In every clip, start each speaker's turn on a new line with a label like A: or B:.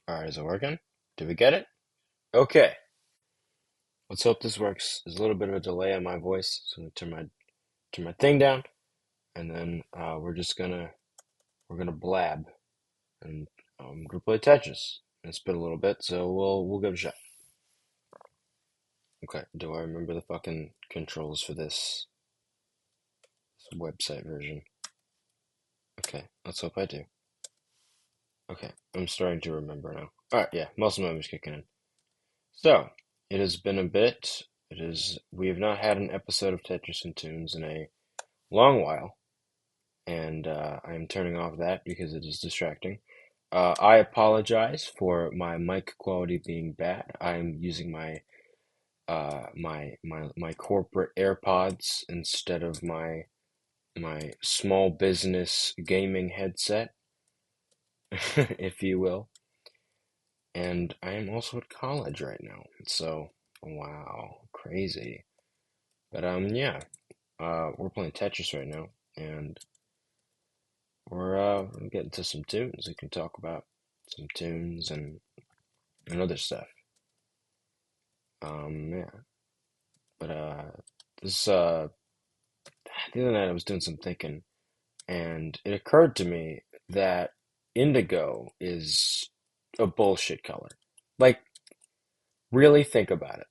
A: Alright, is it working? Did we get it? Okay. Let's hope this works. There's a little bit of a delay on my voice, so I'm gonna turn my thing down, and then we're gonna blab, and I'm gonna play Tetris. It's been a little bit, so we'll give it a shot. Okay. Do I remember the fucking controls for this website version? Okay. Let's hope I do. Okay. I'm starting to remember now. Alright. Yeah. Muscle memory's kicking in. So it has been a bit. We have not had an episode of Tetris and Tunes in a long while, and I am turning off that because it is distracting. I apologize for my mic quality being bad. I'm using my corporate AirPods instead of my small business gaming headset, if you will. And I am also at college right now, so wow, crazy. But yeah, we're playing Tetris right now, and we're getting to some tunes. We can talk about some tunes and other stuff. Yeah. But this the other night I was doing some thinking, and it occurred to me that indigo is a bullshit color. Like, really think about it.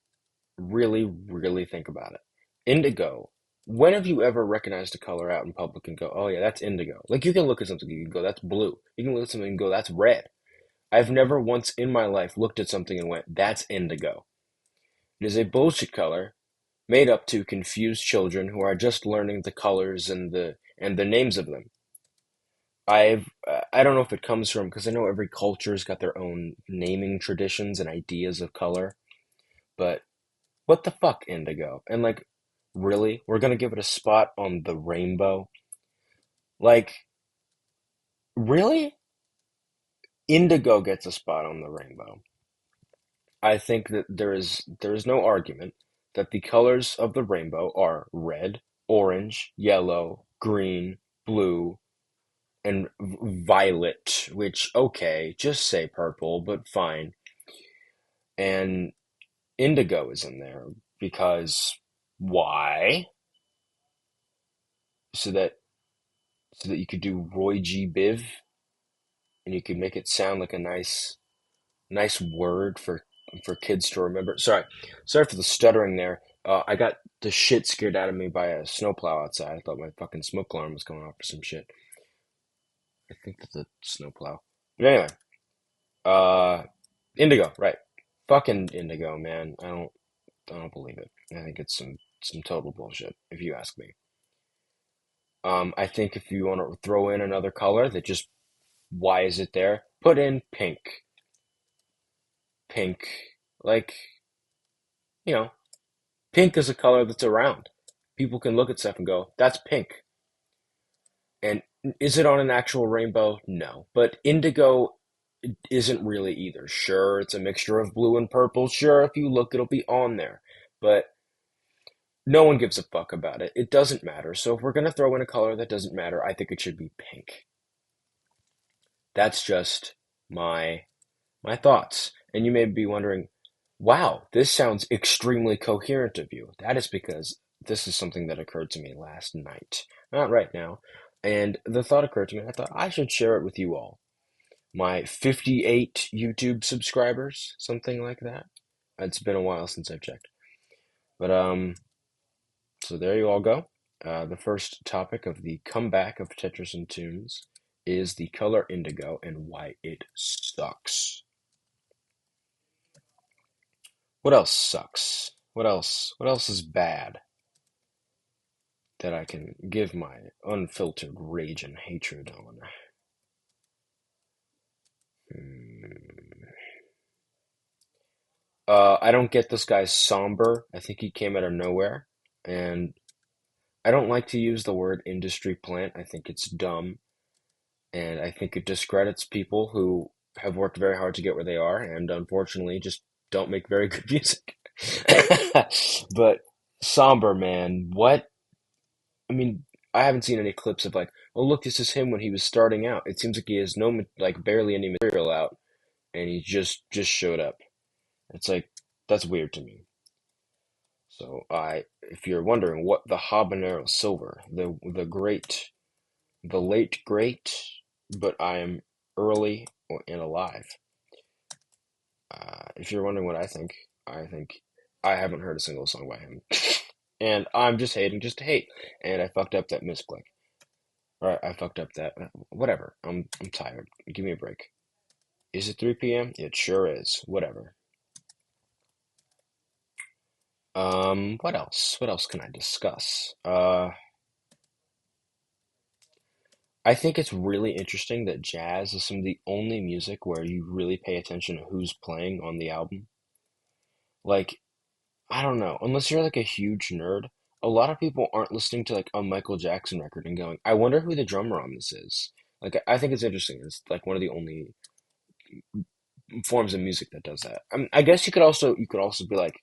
A: Really, really think about it. Indigo. When have you ever recognized a color out in public and go, "Oh yeah, that's indigo"? Like you can look at something, you can go, "That's blue." You can look at something and go, "That's red." I've never once in my life looked at something and went, "That's indigo." It is a bullshit color made up to confuse children who are just learning the colors and the names of them. I don't know if it comes from because I know every culture's got their own naming traditions and ideas of color, but what the fuck, indigo? And like, really? We're gonna give it a spot on the rainbow? Like, really? Indigo gets a spot on the rainbow. I think that there is no argument that the colors of the rainbow are red, orange, yellow, green, blue, and violet, which okay, just say purple, but fine. And indigo is in there because why? So that so that you could do Roy G. Biv and you could make it sound like a nice word for kids to remember. Sorry for the stuttering there. I got the shit scared out of me by a snowplow outside. I thought my fucking smoke alarm was going off or some shit. I think that's a snowplow. But anyway, uh, Indigo, right? Fucking Indigo, man. I don't believe it. I think it's some total bullshit, if you ask me. I think if you want to throw in another color that just why is it there? Put in pink. Pink, like you know, pink is a color that's around. People can look at stuff and go, "That's pink." And is it on an actual rainbow? No. But indigo isn't really either. Sure, it's a mixture of blue and purple. Sure, if you look, it'll be on there. But no one gives a fuck about it. It doesn't matter. So if we're going to throw in a color that doesn't matter, I think it should be pink. That's just my my thoughts. And you may be wondering, wow, this sounds extremely coherent of you. That is because this is something that occurred to me last night, not right now. And the thought occurred to me, and I thought I should share it with you all. My 58 YouTube subscribers, something like that. It's been a while since I've checked. But so there you all go. The first topic of the comeback of Tetris and Tunes is the color indigo and why it sucks. What else sucks? What else is bad that I can give my unfiltered rage and hatred on? Hmm. I don't get this guy's somber. I think he came out of nowhere. And I don't like to use the word industry plant. I think it's dumb. And I think it discredits people who have worked very hard to get where they are and unfortunately just don't make very good music. But somber, man, what? I mean, I haven't seen any clips of like, oh look, this is him when he was starting out. It seems like he has no like barely any material out, and he just showed up. It's like that's weird to me. So if you're wondering what the habanero silver, the late great, but I am early and alive. If you're wondering what I think I haven't heard a single song by him, and I'm just hating just to hate. And I fucked up that misclick. All right, I fucked up that. Whatever. I'm tired. Give me a break. Is it 3 p.m.? It sure is. Whatever. What else? What else can I discuss? I think it's really interesting that jazz is some of the only music where you really pay attention to who's playing on the album. Like, I don't know, unless you're like a huge nerd, a lot of people aren't listening to like a Michael Jackson record and going, I wonder who the drummer on this is. Like, I think it's interesting. It's like one of the only forms of music that does that. I mean, I guess you could also be like,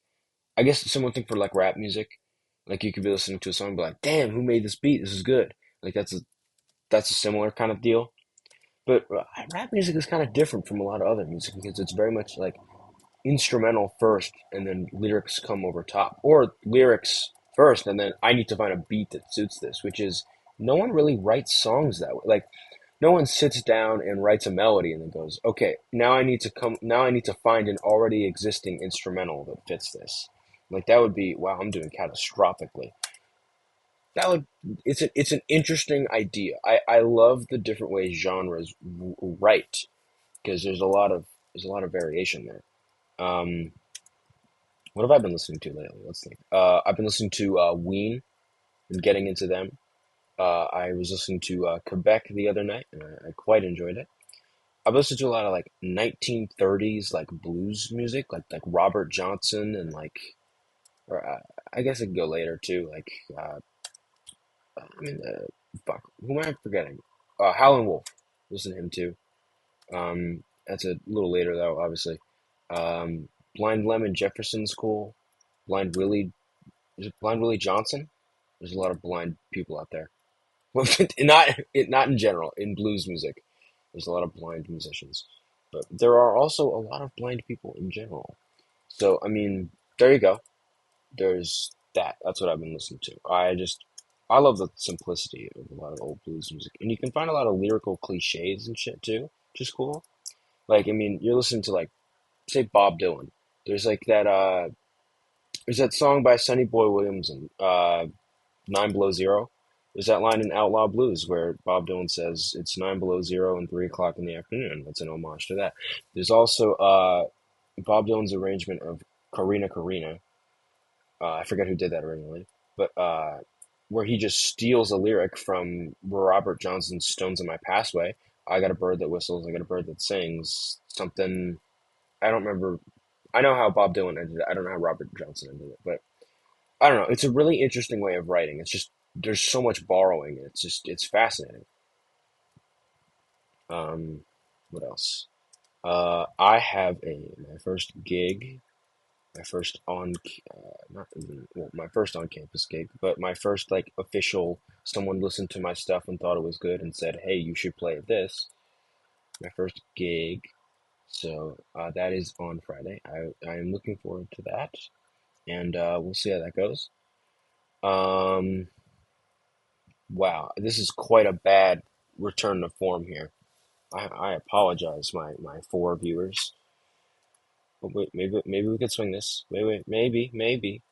A: I guess similar thing for like rap music. Like you could be listening to a song and be like, damn, who made this beat? This is good. Like that's a similar kind of deal. But rap music is kind of different from a lot of other music because it's very much like instrumental first and then lyrics come over top. Or lyrics first and then I need to find a beat that suits this, which is no one really writes songs that way. Like no one sits down and writes a melody and then goes, okay, now I need to find an already existing instrumental that fits this. Like that would be wow, I'm doing catastrophically. That would it's an interesting idea. I love the different ways genres write because there's a lot of variation there. Um, what have I been listening to lately? Let's think. I've been listening to Ween and getting into them. I was listening to Quebec the other night, and I quite enjoyed it. I've listened to a lot of like 1930s like blues music, like Robert Johnson and like, or I guess I could go later too. Like, I mean, fuck, who am I forgetting? Howlin' Wolf. Listen to him too. That's a little later though, obviously. Blind Lemon Jefferson's cool. Blind Willie, is it Blind Willie Johnson? There's a lot of blind people out there. Well, not in general. In blues music, there's a lot of blind musicians, but there are also a lot of blind people in general. So I mean, there you go. There's that. That's what I've been listening to. I love the simplicity of a lot of old blues music, and you can find a lot of lyrical cliches and shit too, which is cool. Like I mean, you're listening to like say Bob Dylan. There's like that. There's that song by Sonny Boy Williams and 9 Below 0. There's that line in Outlaw Blues where Bob Dylan says it's 9 below 0 and 3 o'clock in the afternoon. That's an homage to that. There's also Bob Dylan's arrangement of Karina Karina. I forget who did that originally, but where he just steals a lyric from Robert Johnson's "Stones in My Passway." I got a bird that whistles. I got a bird that sings. Something I don't remember. I know how Bob Dylan ended it. I don't know how Robert Johnson ended it, but I don't know. It's a really interesting way of writing. It's just there's so much borrowing. It's fascinating. Um, what else? I have my first gig, my first on not even well, my first on campus gig, but my first like official. Someone listened to my stuff and thought it was good and said, "Hey, you should play this." My first gig, so that is on Friday. I am looking forward to that, and we'll see how that goes. Um, Wow, this is quite a bad return to form here. I apologize, my four viewers. But wait, maybe we could swing this. Wait, maybe.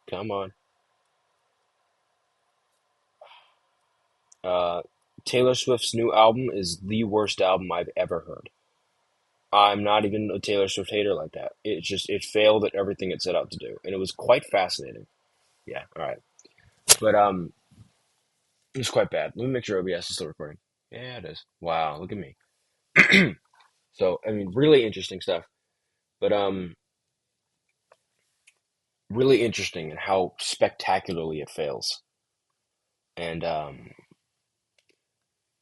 A: Come on. Uh, Taylor Swift's new album is the worst album I've ever heard. I'm not even a Taylor Swift hater like that. It failed at everything it set out to do, and it was quite fascinating. Yeah, all right, but it was quite bad. Let me make sure OBS is still recording. Yeah, it is. Wow, look at me. So I mean, really interesting stuff. But really interesting in how spectacularly it fails. And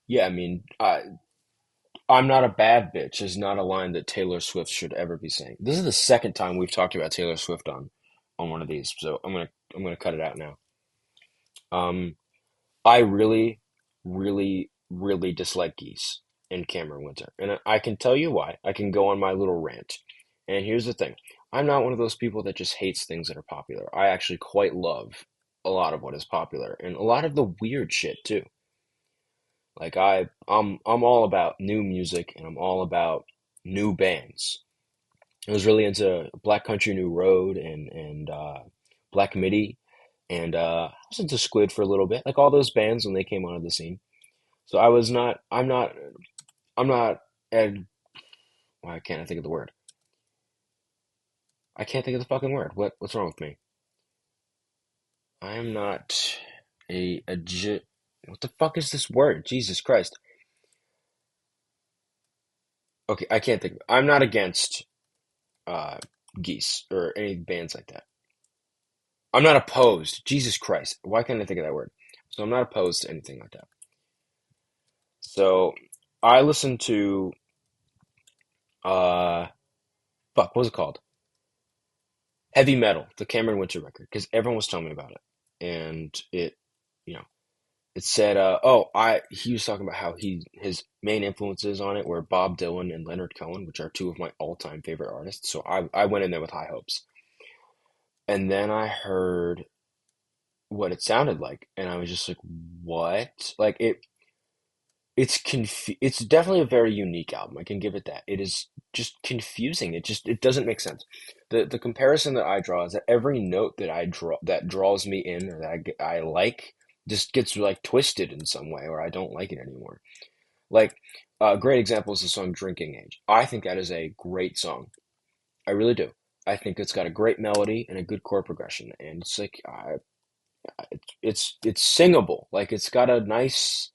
A: yeah, I mean, I'm not a bad bitch is not a line that Taylor Swift should ever be saying. This is the second time we've talked about Taylor Swift on one of these, so I'm gonna cut it out now. Um, I really, really, really dislike geese. and Cameron Winter. And I can tell you why. I can go on my little rant. And here's the thing. I'm not one of those people that just hates things that are popular. I actually quite love a lot of what is popular and a lot of the weird shit too. Like I'm all about new music and I'm all about new bands. I was really into Black Country New Road and Black Midi and I was into Squid for a little bit. Like all those bands when they came onto the scene. So I'm not and why can't I think of the word? I can't think of the fucking word. What's wrong with me? I am not what the fuck is this word? Jesus Christ. Okay, I can't think. I'm not against uh Geese or any bands like that. I'm not opposed. Jesus Christ. Why can't I think of that word? So I'm not opposed to anything like that. So I listened to uh fuck, what was it called? Heavy Metal, the Cameron Winter record, because everyone was telling me about it. And you know, it said, he was talking about how his main influences on it were Bob Dylan and Leonard Cohen, which are two of my all-time favorite artists. So I went in there with high hopes. And then I heard what it sounded like, and I was just like, what? Like it's definitely a very unique album. I can give it that. It is just confusing. It doesn't make sense. The comparison that I draw is that every note that I draw that draws me in or that I like just gets like twisted in some way or I don't like it anymore. Like a great example is the song Drinking Age. I think that is a great song. I really do. I think it's got a great melody and a good chord progression, and it's like it's singable. Like it's got a nice.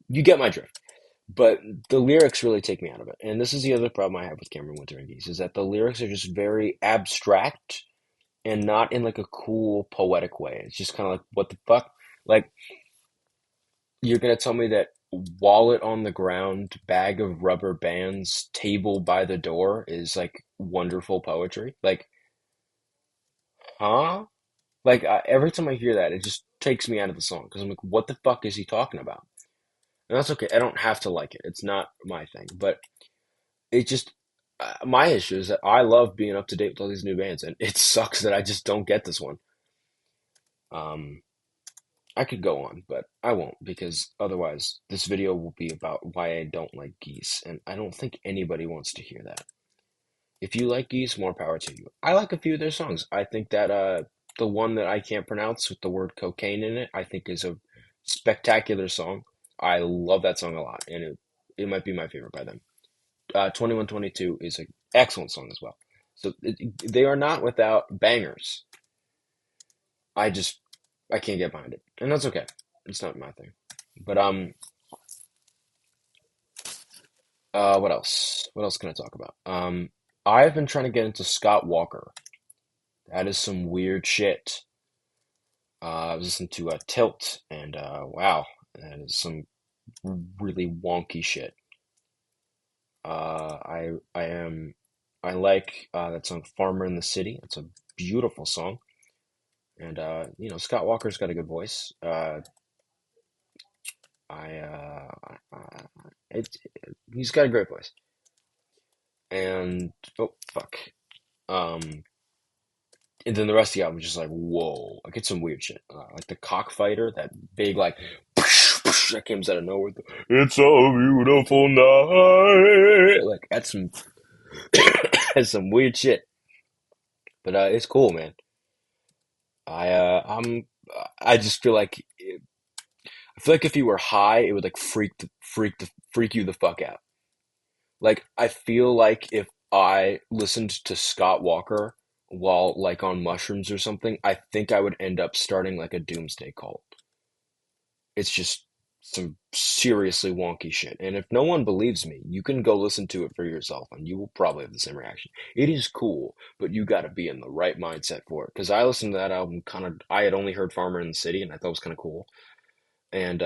A: You get my drift. But the lyrics really take me out of it. And this is the other problem I have with Cameron Winter and Geese is that the lyrics are just very abstract and not in like a cool poetic way. It's just kind of like what the fuck? Like you're gonna tell me that wallet on the ground, bag of rubber bands, table by the door is like wonderful poetry? Like, huh? Like every time I hear that, it just takes me out of the song because I'm like, what the fuck is he talking about? And that's okay. I don't have to like it. It's not my thing. But it just my issue is that I love being up to date with all these new bands, and it sucks that I just don't get this one. Um, I could go on, but I won't because otherwise this video will be about why I don't like Geese, and I don't think anybody wants to hear that. If you like Geese, more power to you. I like a few of their songs. I think that the one that I can't pronounce with the word cocaine in it, I think is a spectacular song. I love that song a lot, and it might be my favorite by them. 2122 is an excellent song as well. So they are not without bangers. I just I can't get behind it, and that's okay. It's not my thing. But what else? What else can I talk about? I've been trying to get into Scott Walker. That is some weird shit. I was listening to Tilt, and wow, that is some really wonky shit. I am I like that song "Farmer in the City." It's a beautiful song. And Scott Walker's got a good voice. I it, he's got a great voice. And oh fuck. Um, and then the rest of the album is just like whoa, like it's some weird shit. Like the cockfighter, that big like that comes out of nowhere. It's a beautiful night. Like that's some that's some weird shit. But it's cool, man. I just I feel like if you were high, it would like freak you the fuck out. Like I feel like if I listened to Scott Walker while like on mushrooms or something, I think I would end up starting like a doomsday cult. It's just some seriously wonky shit. And if no one believes me, you can go listen to it for yourself and you will probably have the same reaction. It is cool, but you got to be in the right mindset for it. Because I listened to that album I had only heard Farmer in the City and I thought it was kind of cool. And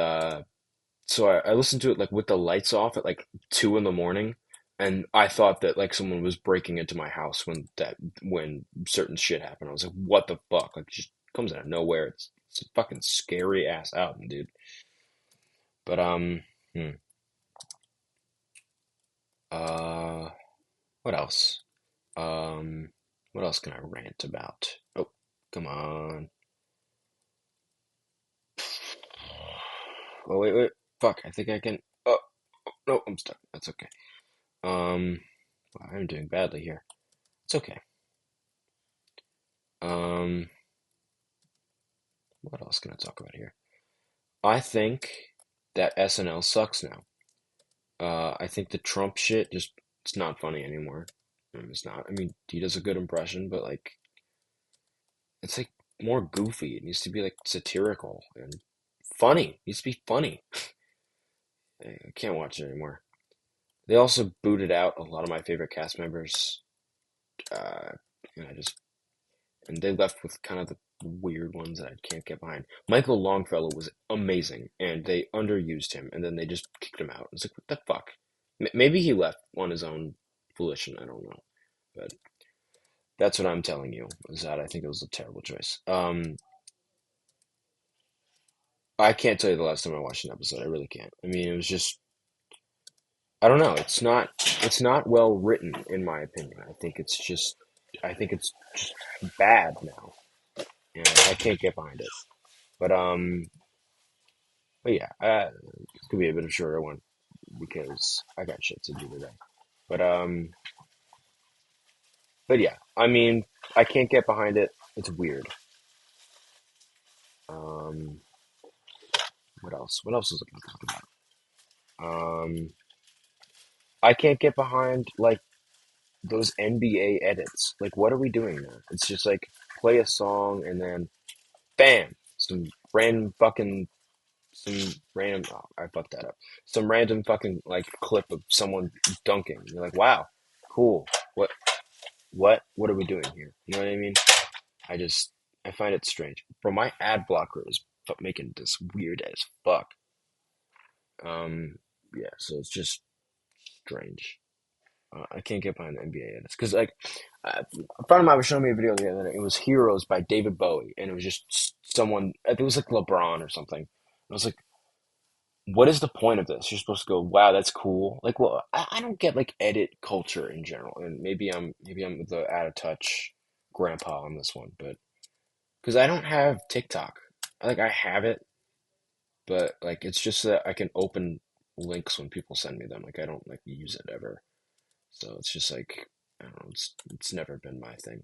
A: so I listened to it like with the lights off at like 2 in the morning, and I thought that like someone was breaking into my house when certain shit happened. I was like, what the fuck? Like, it just comes out of nowhere. It's a fucking scary ass album, dude. But Hmm. Uh, what else? Um, what else can I rant about? Oh, come on. Oh, wait, wait. Fuck, I think I can. Oh, no, I'm stuck. That's okay. Um, wow, I'm doing badly here. It's okay. Um, what else can I talk about here? I think that SNL sucks now. I think the Trump shit just it's not funny anymore. It's not. I mean, he does a good impression, but like it's like more goofy. It needs to be like satirical and funny. It needs to be funny. I can't watch it anymore. They also booted out a lot of my favorite cast members, uh, and they left with kind of the weird ones that I can't get behind. Michael Longfellow was amazing, and they underused him, and then they just kicked him out. It's like, what the fuck? Maybe he left on his own volition. I don't know, but that's what I'm telling you. Is that I think it was a terrible choice. I can't tell you the last time I watched an episode. I really can't. I mean, it was just I don't know. It's not well written in my opinion. I think it's just bad now, and I can't get behind it. But yeah, this could be a bit of a shorter one because I got shit to do today. But but yeah, I mean, I can't get behind it. It's weird. Um, what else? What else was I going to talk about? I can't get behind like those NBA edits. Like, what are we doing there? It's just like play a song and then bam, random fucking some random. Oh, I fucked that up. Some random fucking like clip of someone dunking. You're like, wow, cool. What? What are we doing here? You know what I mean? I just I find it strange. Bro, my ad blocker is making this weird as fuck. Um, yeah, so it's just strange. I can't get behind the NBA edits because like a friend of mine was showing me a video the other day. It was Heroes by David Bowie, and it was just someone. I think it was like LeBron or something. I was like, what is the point of this? You're supposed to go, wow, that's cool. Like, well, I don't get like edit culture in general, and maybe I'm the out of touch grandpa on this one, but because I don't have TikTok, like I have it, but like it's just that I can open links when people send me them. Like I don't like use it ever, so it's just like I don't know. It's never been my thing.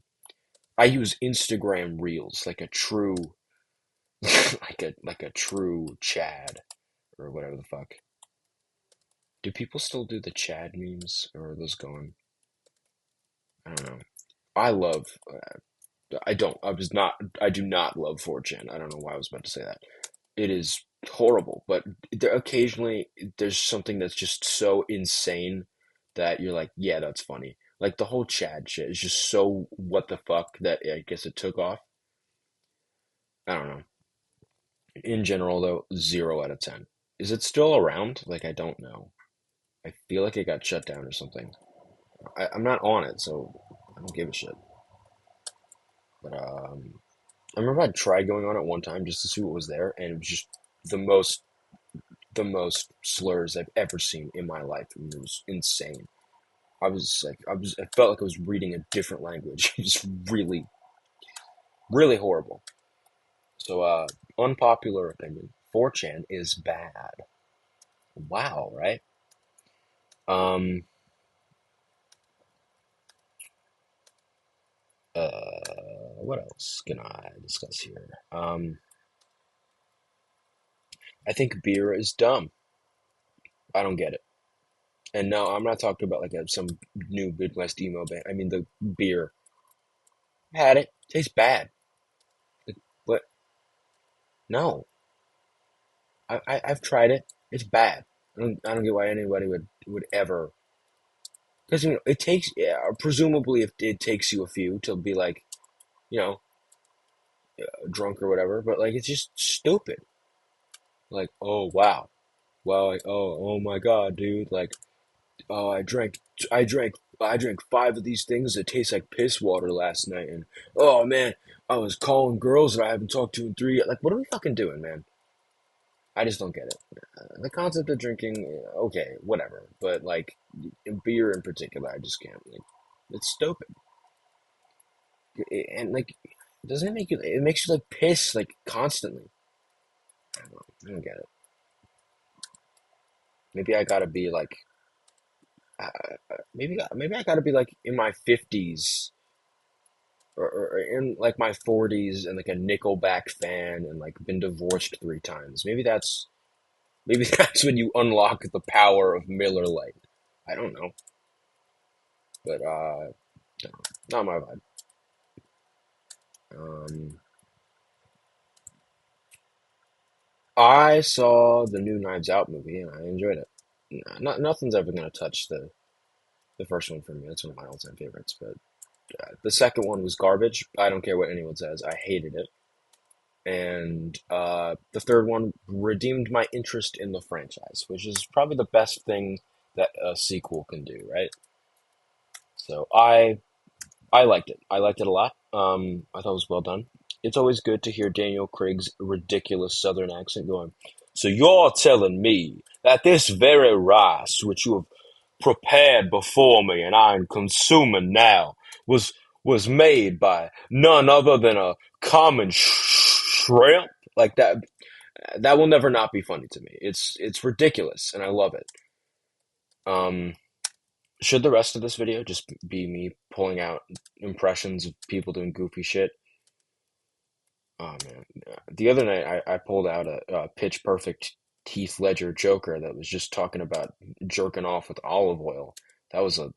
A: I use Instagram Reels like a true like a true Chad or whatever the fuck. Do people still do the Chad memes, or are those gone? I don't know. I love. I don't. I was not. I do not love 4chan. I don't know why I was about to say that. It is horrible, but occasionally there's something that's just so insane that you're like, yeah, that's funny. Like the whole Chad shit is just so what the fuck that I guess it took off. I don't know. In general, though, 0 out of 10. Is it still around? Like I don't know. I feel like it got shut down or something. I'm not on it, so I don't give a shit. But I remember I tried going on it one time just to see what was there, and it was just the most the most slurs I've ever seen in my life. I mean, it was insane. I felt like I was reading a different language. Just really, really horrible. So, unpopular opinion: 4chan is bad. Wow, right? Um, what else can I discuss here? I think beer is dumb. I don't get it. And no, I'm not talking about like some new Midwest emo band. I mean the beer. Had it. Tastes bad. Like, what? No. I've tried it. It's bad. I don't get why anybody would ever. Because it takes yeah, presumably if it takes you a few to be like you know drunk or whatever, but like it's just stupid. Like oh wow, wow, like, oh my god, dude, like oh I drank 5 of these things that taste like piss water last night, and oh man, I was calling girls that I haven't talked to in 3 years. Like what are we fucking doing, man? I just don't get it. The concept of drinking, okay, whatever, but like beer in particular, I just can't. Like, it's stupid, and like, doesn't it make you? It makes you like piss like constantly. I don't know. I don't get it. Maybe I gotta be like, maybe I gotta be like in my 50s or in like my 40s and like a Nickelback fan and like been divorced 3 times. Maybe that's when you unlock the power of Miller Lite. I don't know, but no, not my vibe. Um, I saw the new Knives Out movie and I enjoyed it. Nothing's ever gonna touch the first one for me. That's one of my all-time favorites. But the second one was garbage. I don't care what anyone says. I hated it. And the third one redeemed my interest in the franchise, which is probably the best thing that a sequel can do, right? So I liked it. I liked it a lot. I thought it was well done. It's always good to hear Daniel Craig's ridiculous Southern accent going. So you're telling me that this very rice which you have prepared before me and I am consuming now was made by none other than a common shrimp? Like that will never not be funny to me. It's ridiculous and I love it. Um, should the rest of this video just be me pulling out impressions of people doing goofy shit? Oh man, the other night I pulled out a Pitch Perfect Heath Ledger Joker that was just talking about jerking off with olive oil. That was a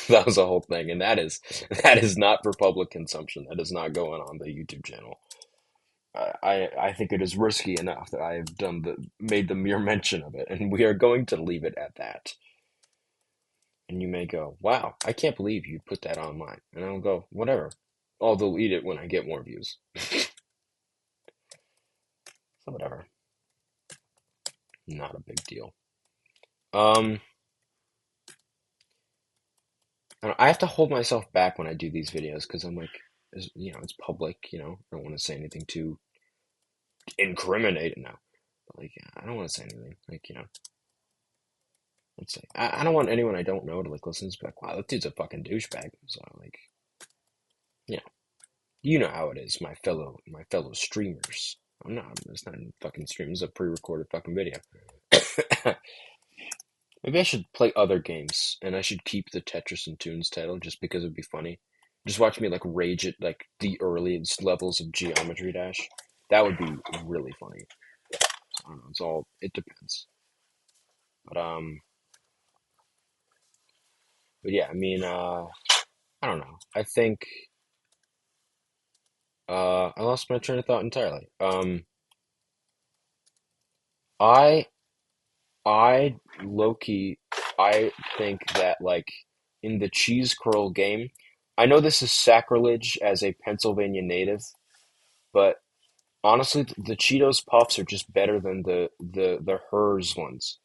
A: that was a whole thing, and that is not for public consumption. That is not going on the YouTube channel. I think it is risky enough that I have made the mere mention of it, and we are going to leave it at that. And you may go, wow, I can't believe you put that online. And I'll go, whatever. I'll delete it when I get more views. So whatever. Not a big deal. Um, I have to hold myself back when I do these videos because I'm like, it's public, I don't want to say anything too incriminating now. But like, I don't want to say anything. Like, let's say, I don't want anyone I don't know to like listen to be like, wow, that dude's a fucking douchebag. So like, you know, you know how it is, my fellow streamers. It's not a fucking stream, it's a pre-recorded fucking video. Maybe I should play other games and I should keep the Tetris and Tunes title just because it'd be funny. Just watch me like rage at like the earliest levels of Geometry Dash. That would be really funny. I don't know, it depends. But but yeah, I mean I don't know. I think I lost my train of thought entirely. I I low key, I think that like in the cheese curl game, I know this is sacrilege as a Pennsylvania native, but honestly, the Cheetos Puffs are just better than the Herr's ones.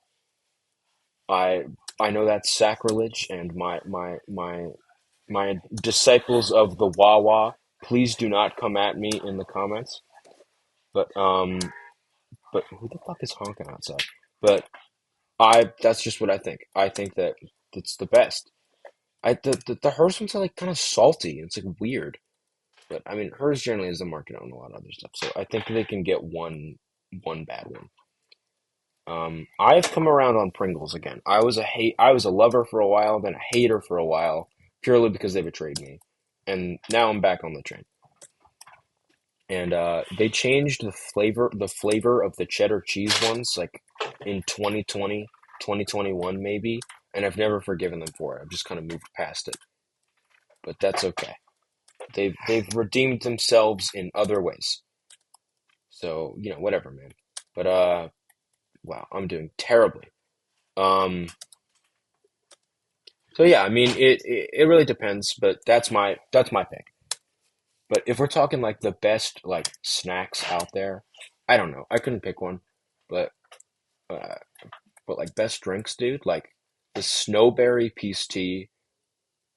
A: I I know that's sacrilege, and my disciples of the Wawa, please do not come at me in the comments. But who the fuck is honking outside? But that's just what I think. I think that it's the best. The Hearst ones are like kind of salty. It's like weird, but I mean Hearst generally has the market on a lot of other stuff, so I think they can get one bad one. I've come around on Pringles again. I was a lover for a while, then a hater for a while, purely because they betrayed me, and now I'm back on the train. And they changed the flavor of the cheddar cheese ones like in 2020, 2021 maybe, and I've never forgiven them for it. I've just kind of moved past it, but that's okay. They've redeemed themselves in other ways. So, whatever, man. But wow, I'm doing terribly. Um so yeah, I mean it really depends, but that's my pick. But if we're talking like the best like snacks out there, I don't know. I couldn't pick one, but uh but like best drinks, dude, like the Sno-Berry Peace Tea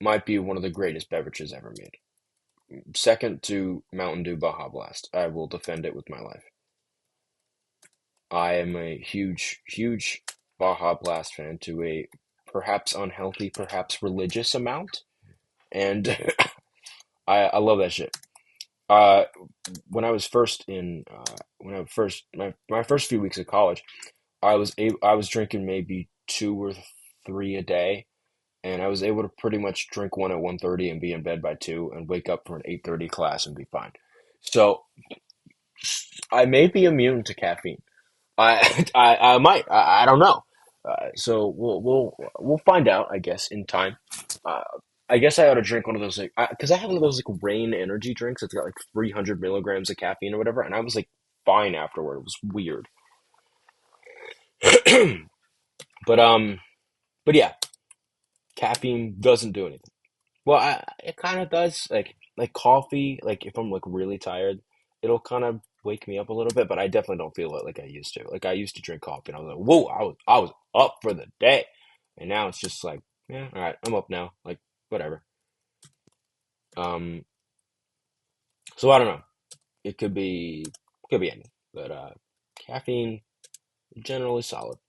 A: might be one of the greatest beverages ever made. Second to Mountain Dew Baja Blast. I will defend it with my life. I am a huge, huge Baja Blast fan to a perhaps unhealthy, perhaps religious amount, and I love that shit. Uh, when I was first in when I first my first few weeks of college, I was drinking maybe two or three a day, and I was able to pretty much drink one at 1:30 and be in bed by 2 and wake up for an 8:30 class and be fine. So I may be immune to caffeine. I might. I don't know. So we'll find out, I guess, in time. Uh, I guess I ought to drink one of those like because I have one of those like rain energy drinks. It's got like 300 milligrams of caffeine or whatever, and I was like fine afterward. It was weird, but but yeah, caffeine doesn't do anything. Well, it kind of does. Like coffee. Like if I'm like really tired, it'll kind of wake me up a little bit. But I definitely don't feel it like I used to. Like I used to drink coffee, and I was like, whoa, I was up for the day, and now it's just like, yeah, all right, I'm up now. Like whatever. Um, so I don't know. It could be anything, but caffeine generally solid.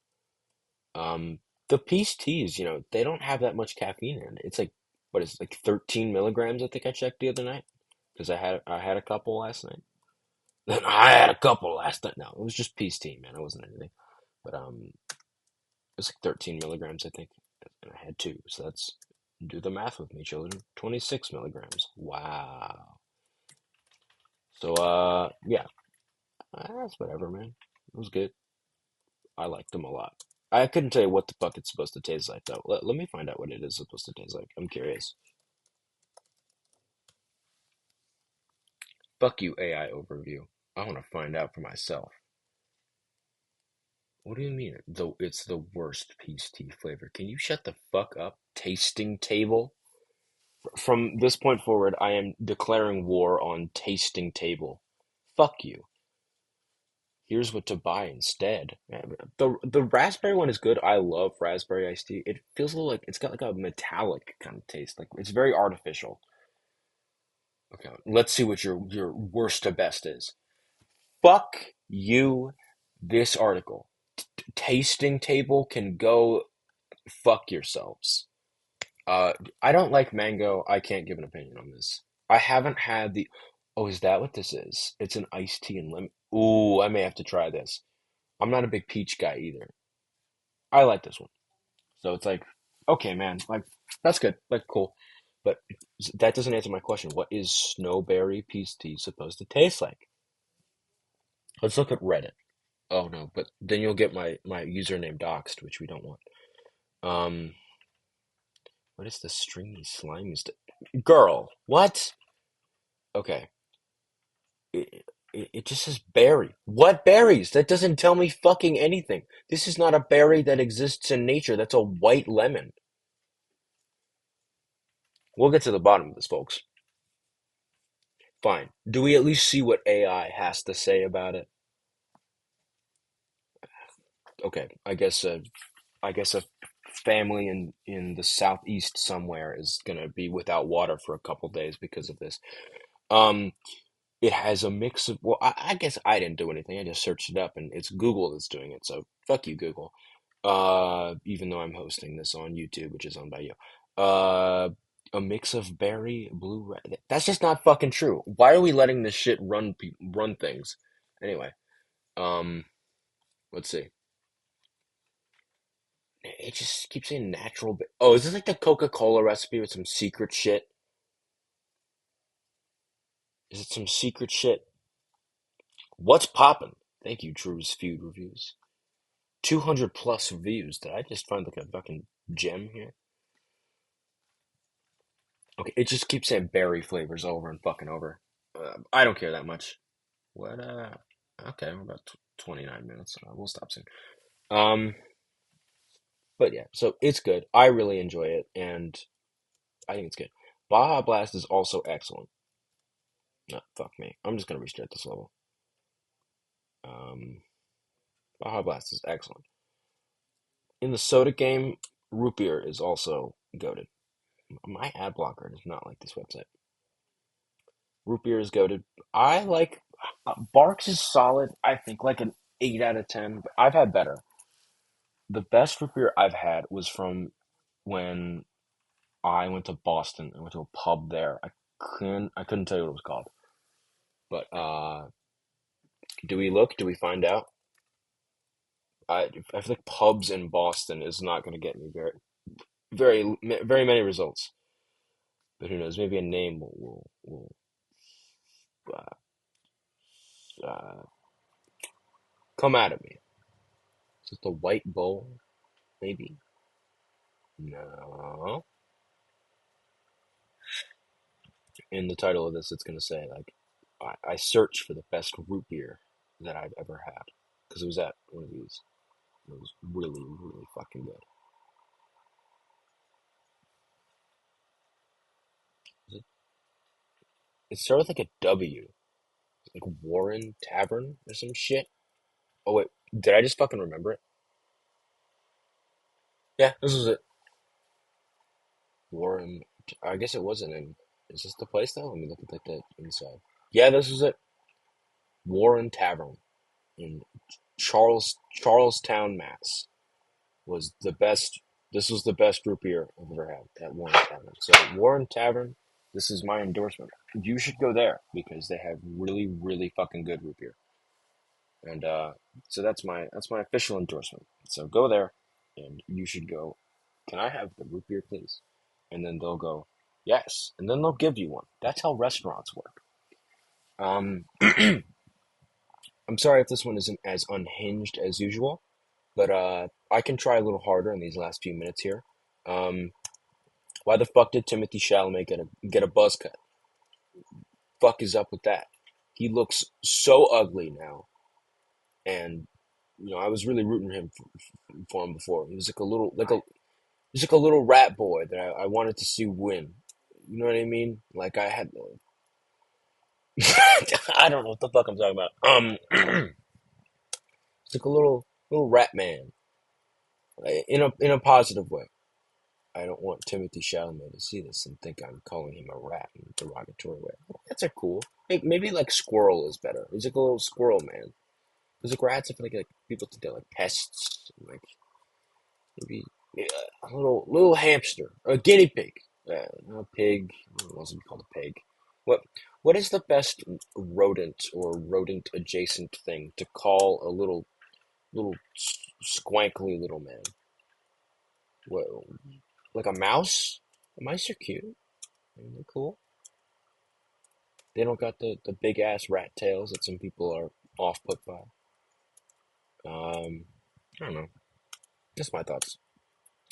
A: Um, the peace teas, they don't have that much caffeine in it. It's like what is it, like 13 milligrams? I think I checked the other night because I had a couple last night. I had a couple last night. No, it was just peace tea, man. It wasn't anything, but it was like 13 milligrams, I think, and I had two. So that's do the math with me, children. 26 milligrams. Wow. So yeah, that's whatever, man. It was good. I liked them a lot. I couldn't tell you what the fuck it's supposed to taste like though. Let me find out what it is supposed to taste like. I'm curious. Fuck you, AI overview. I want to find out for myself. What do you mean? It's the worst peach tea flavor. Can you shut the fuck up? Tasting table? From this point forward, I am declaring war on tasting table. Fuck you. Here's what to buy instead. The raspberry one is good. I love raspberry iced tea. It feels a little like it's got like a metallic kind of taste. Like it's very artificial. Okay, let's see what your worst to best is. Fuck you. This article. Tasting table can go fuck yourselves. Uh, I don't like mango. I can't give an opinion on this. I haven't had the. Oh, is that what this is? It's an iced tea and lemon. Ooh, I may have to try this. I'm not a big peach guy either. I like this one. So it's like, okay, man, like that's good, like cool. But that doesn't answer my question. What is Sno-Berry peach tea supposed to taste like? Let's look at Reddit. Oh no, but then you'll get my username doxed, which we don't want. Um, what is the stringy slimy stuff? Girl, what? Okay. It just says berry. What berries? That doesn't tell me fucking anything. This is not a berry that exists in nature. That's a white lemon. We'll get to the bottom of this, folks. Fine. Do we at least see what AI has to say about it? Okay. I guess a family in the southeast somewhere is gonna be without water for a couple days because of this. Um, It has a mix of, well, I guess I didn't do anything. I just searched it up and it's Google that's doing it. So fuck you, Google. Even though I'm hosting this on YouTube, which is owned by you. Uh, a mix of berry, blue, red. That's just not fucking true. Why are we letting this shit run things? Anyway, um, let's see. It just keeps saying natural. Oh, is this like the Coca-Cola recipe with some secret shit? Is it some secret shit? What's poppin'? Thank you, Drew's Feud Reviews. 200 plus views. Did I just find like a fucking gem here? Okay, it just keeps saying berry flavors over and fucking over. I don't care that much. What, okay, we're about 29 minutes. We'll stop soon. Um, but yeah, so it's good. I really enjoy it, and I think it's good. Baja Blast is also excellent. No, fuck me. I'm just gonna restart this level. Um, Baja Blast is excellent. In the soda game, root beer is also goaded. My ad blocker does not like this website. Root beer is goaded. I like Barks is solid. I think like an 8 out of 10. But I've had better. The best root beer I've had was from when I went to Boston. I went to a pub there. I couldn't tell you what it was called. But do we look? Do we find out? I feel like pubs in Boston is not going to get me very many results. But who knows? Maybe a name will uh, come out of me. Is it the White Bull? Maybe. No. In the title of this, it's going to say like I searched for the best root beer that I've ever had because it was at one of these. It was really fucking good. It, it started with like a W, like Warren Tavern or some shit. Oh wait, did I just fucking remember it? Yeah, this was it. Warren. I guess it wasn't in. Is this the place though? Let me look at like the inside. Yeah, this was it. Warren Tavern in Charlestown, Mass. Was the best. This was the best root beer I've ever had at Warren Tavern. So Warren Tavern, this is my endorsement. You should go there because they have really fucking good root beer. And so that's my official endorsement. So go there, and you should go. Can I have the root beer, please? And then they'll go, yes, and then they'll give you one. That's how restaurants work. I'm sorry if this one isn't as unhinged as usual, but I can try a little harder in these last few minutes here. Um, why the fuck did Timothy Chalamet get a buzz cut? Fuck is up with that? He looks so ugly now, and I was really rooting for him before. He was like a little he's like a little rat boy that I wanted to see win. You know what I mean? Like I had, I don't know what the fuck I'm talking about. It's like a little rat man, in a positive way. I don't want Timothy Chalamet to see this and think I'm calling him a rat in a derogatory way. That's a cool. Maybe like squirrel is better. He's like a little squirrel man. Because like rats, I feel like people think they're like pests. Like maybe yeah, a little hamster or a guinea pig. Not a pig. It wasn't called a pig. What what is the best rodent or rodent adjacent thing to call a little squankly little man? What, like a mouse? Mice are cute. They're cool. They don't got the big ass rat tails that some people are off put by. I don't know. Just my thoughts.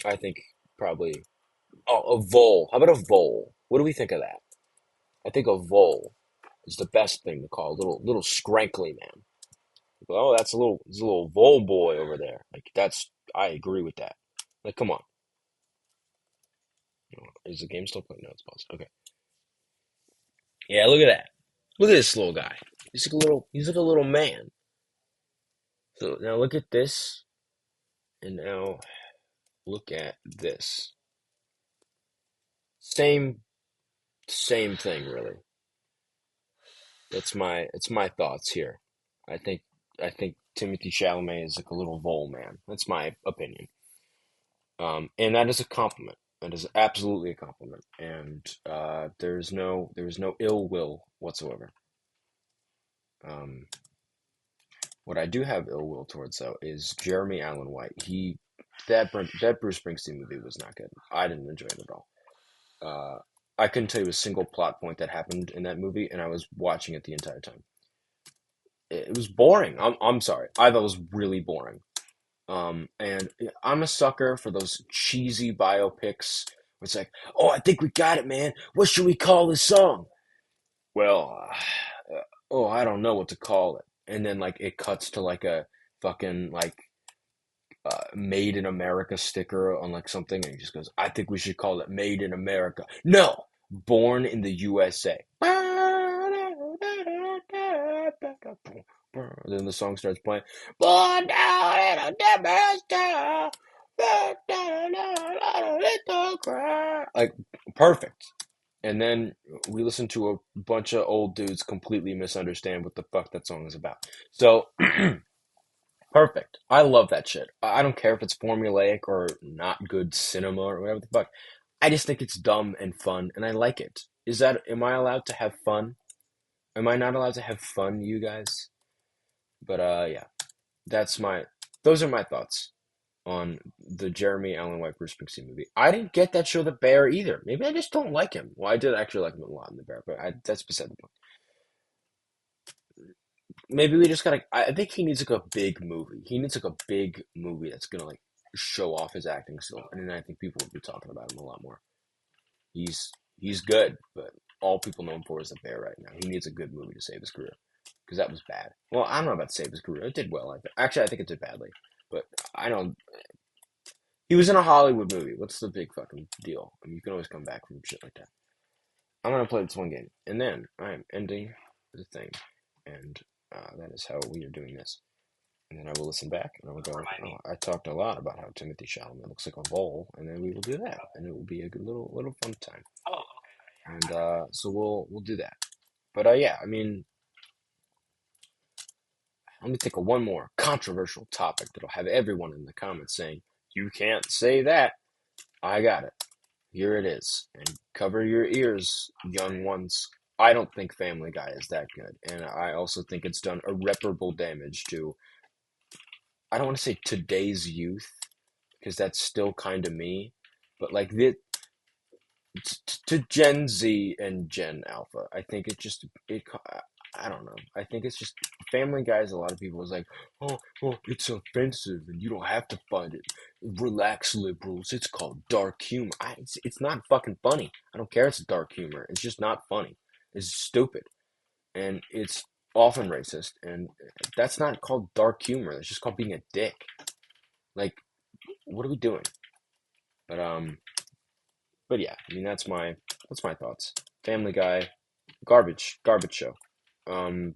A: I think probably. Oh, a vole. How about a vole? What do we think of that? I think a vole is the best thing to call a little skrankly man. Oh, it's a little vole boy over there. Like that's I agree with that. Like come on. Is the game still playing? No, it's paused. Okay. Yeah, look at that. Look at this little guy. He's like a little man. So now look at this, and now look at this. Same same thing really. It's my thoughts here. I think I think Timothy Chalamet is like a little vole man. That's my opinion. And that is a compliment. That is absolutely a compliment. And there's no ill will whatsoever. Um, what I do have ill will towards though is Jeremy Allen White. That Bruce Springsteen movie was not good. I didn't enjoy it at all. Uh, I couldn't tell you a single plot point that happened in that movie, and I was watching it the entire time. It was boring. I'm sorry. I thought it was really boring. And I'm a sucker for those cheesy biopics. Where it's like, oh, I think we got it, man. What should we call this song? Well, oh, I don't know what to call it. And then like it cuts to like a fucking like "Made in America" sticker on like something, and he just goes, "I think we should call it Made in America." No, Born in the USA. Then the song starts playing. Born down in a Nebraska. Like perfect. And then we listen to a bunch of old dudes completely misunderstand what the fuck that song is about. So Perfect. I love that shit. I don't care if it's formulaic or not good cinema or whatever the fuck. I just think it's dumb and fun, and I like it. Am I allowed to have fun? Am I not allowed to have fun, you guys? But yeah, that's my, those are my thoughts on the Jeremy Allen White Bruce Springsteen movie. I didn't get that show The Bear either. Maybe I just don't like him. Well, I did actually like him a lot in The Bear, but that's beside the point. Maybe we just gotta. I think he needs like a big movie. He needs like a big movie that's gonna like show off his acting skill, and then I think people will be talking about him a lot more. He's he's good, but all people know him for is The Bear right now. He needs a good movie to save his career because that was bad. Well, I'm not about to save his career. It did well. Actually, I think it did badly, but I don't. He was in a Hollywood movie. What's the big fucking deal? I mean, you can always come back from shit like that. I'm gonna play this one game, and then I am ending the thing, and that is how we are doing this. And then I will listen back, and I will go. Oh, I talked a lot about how Timothee Chalamet looks like a vole, and then we will do that, and it will be a good little fun time. And so we'll do that. But yeah, I mean, let me take one more controversial topic that'll have everyone in the comments saying, "You can't say that." I got it. Here it is. And cover your ears, young ones. I don't think Family Guy is that good. And I also think it's done irreparable damage to, I don't want to say today's youth, because that's still kind of me, but like to Gen Z and Gen Alpha. I think I don't know. I think it's just Family Guys. A lot of people was like, oh, it's offensive, and you don't have to find it. Relax, liberals. It's called dark humor. It's not fucking funny. I don't care. It's dark humor. It's just not funny. It's stupid, and it's often racist. And that's not called dark humor. That's just called being a dick. Like, what are we doing? But but yeah. I mean, that's my thoughts. Family Guy, garbage show. Um,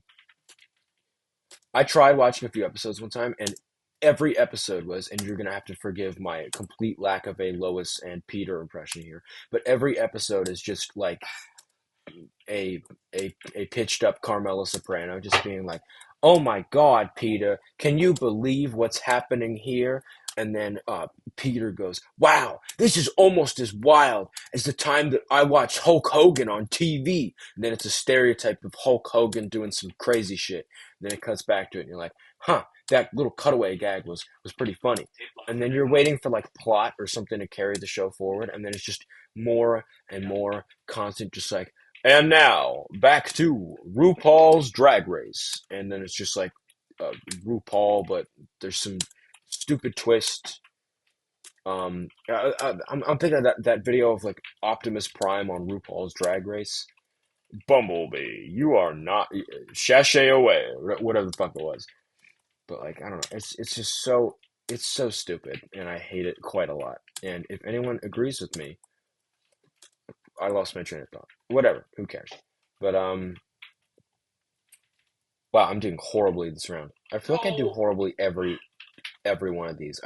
A: I tried watching a few episodes one time, and every episode was, and you're gonna have to forgive my complete lack of a Lois and Peter impression here, but every episode is just like a a pitched up Carmela Soprano just being like, "Oh my God, Peter, can you believe what's happening here?" And then Peter goes, "Wow, this is almost as wild as the time that I watched Hulk Hogan on TV." And then it's a stereotype of Hulk Hogan doing some crazy shit. And then it cuts back to it, and you're like, "Huh, that little cutaway gag was pretty funny." And then you're waiting for like plot or something to carry the show forward, and then it's just more and more constant, just like, and now back to RuPaul's Drag Race, and then it's just like RuPaul, but there's some stupid twist. I'm thinking of that video of like Optimus Prime on RuPaul's Drag Race. Bumblebee, you are not sashay away, whatever the fuck it was. But like I don't know, it's just it's so stupid, and I hate it quite a lot. And if anyone agrees with me, I lost my train of thought. Whatever, who cares? But wow, I'm doing horribly this round. I feel like I do horribly every one of these.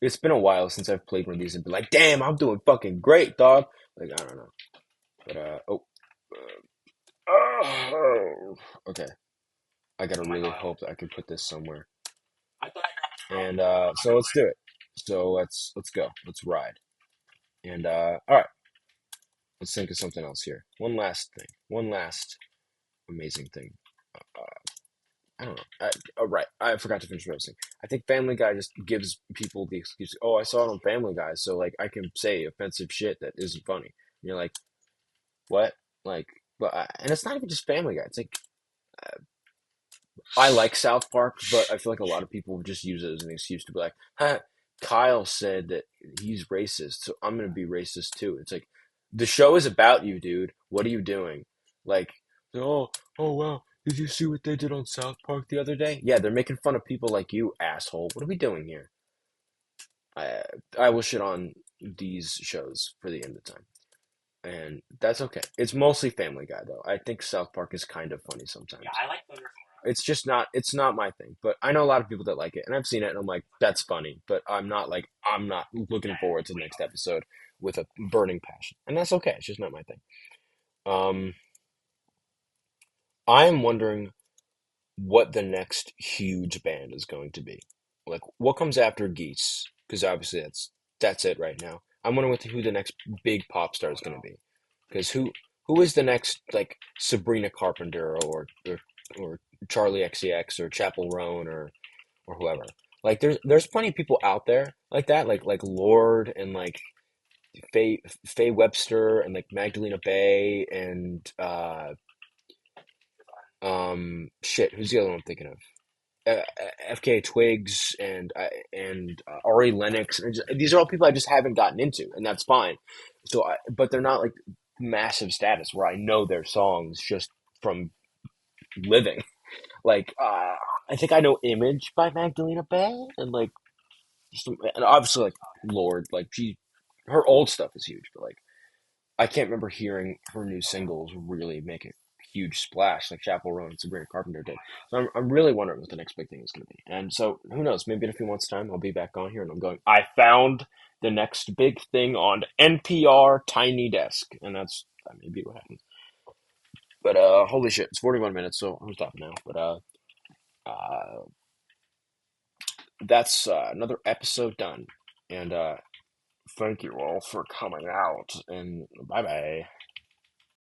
A: It's been a while since I've played one of these and been like, damn, I'm doing fucking great, dog. Like I don't know, but okay. I gotta really hope that I can put this somewhere. And so let's do it. So let's go. Let's ride. And all right, let's think of something else here. One last thing. One last amazing thing. Uh, I don't know. Right, I forgot to finish roasting. I think Family Guy just gives people the excuse. Oh, I saw it on Family Guy, so like I can say offensive shit that isn't funny. And you're like, what? Like, and it's not even just Family Guy. It's like I like South Park, but I feel like a lot of people just use it as an excuse to be like, huh, Kyle said that he's racist, so I'm gonna be racist too. It's like the show is about you, dude. What are you doing? Like, oh wow, did you see what they did on South Park the other day? Yeah, they're making fun of people like you, asshole. What are we doing here? I I will shit on these shows for the end of time, and that's okay. It's mostly Family Guy though. I think South Park is kind of funny sometimes. It's just not. It's not my thing, but I know a lot of people that like it, and I've seen it, and I'm like, that's funny. But I'm not looking forward to the next episode with a burning passion, and that's okay. It's just not my thing. Um, I am wondering. what the next huge band is going to be. Like what comes after Geese? Because obviously that's it right now. I'm wondering who the next big pop star is going to be. Because who is the next like Sabrina Carpenter or Charlie XCX or Chapel Roan or whoever. Like there's plenty of people out there like that, like Lord and like Faye Webster and like Magdalena Bay and shit, who's the other one I'm thinking of? FKA Twigs and Ari Lennox. And these are all people I just haven't gotten into, and that's fine. But they're not like massive status where I know their songs just from living. Like I think I know "Image" by Magdalena Bay, and like and obviously like Lord, like her old stuff is huge, but like I can't remember hearing her new singles really make a huge splash like Chapel Roan and Sabrina Carpenter did. So I'm really wondering what the next big thing is going to be. And so who knows? Maybe in a few months' time, I'll be back on here and I'm going, I found the next big thing on NPR Tiny Desk. And that's that may be what happens. But holy shit, it's 41 minutes, so I'm stopping now. But uh, that's another episode done. And thank you all for coming out. And bye bye.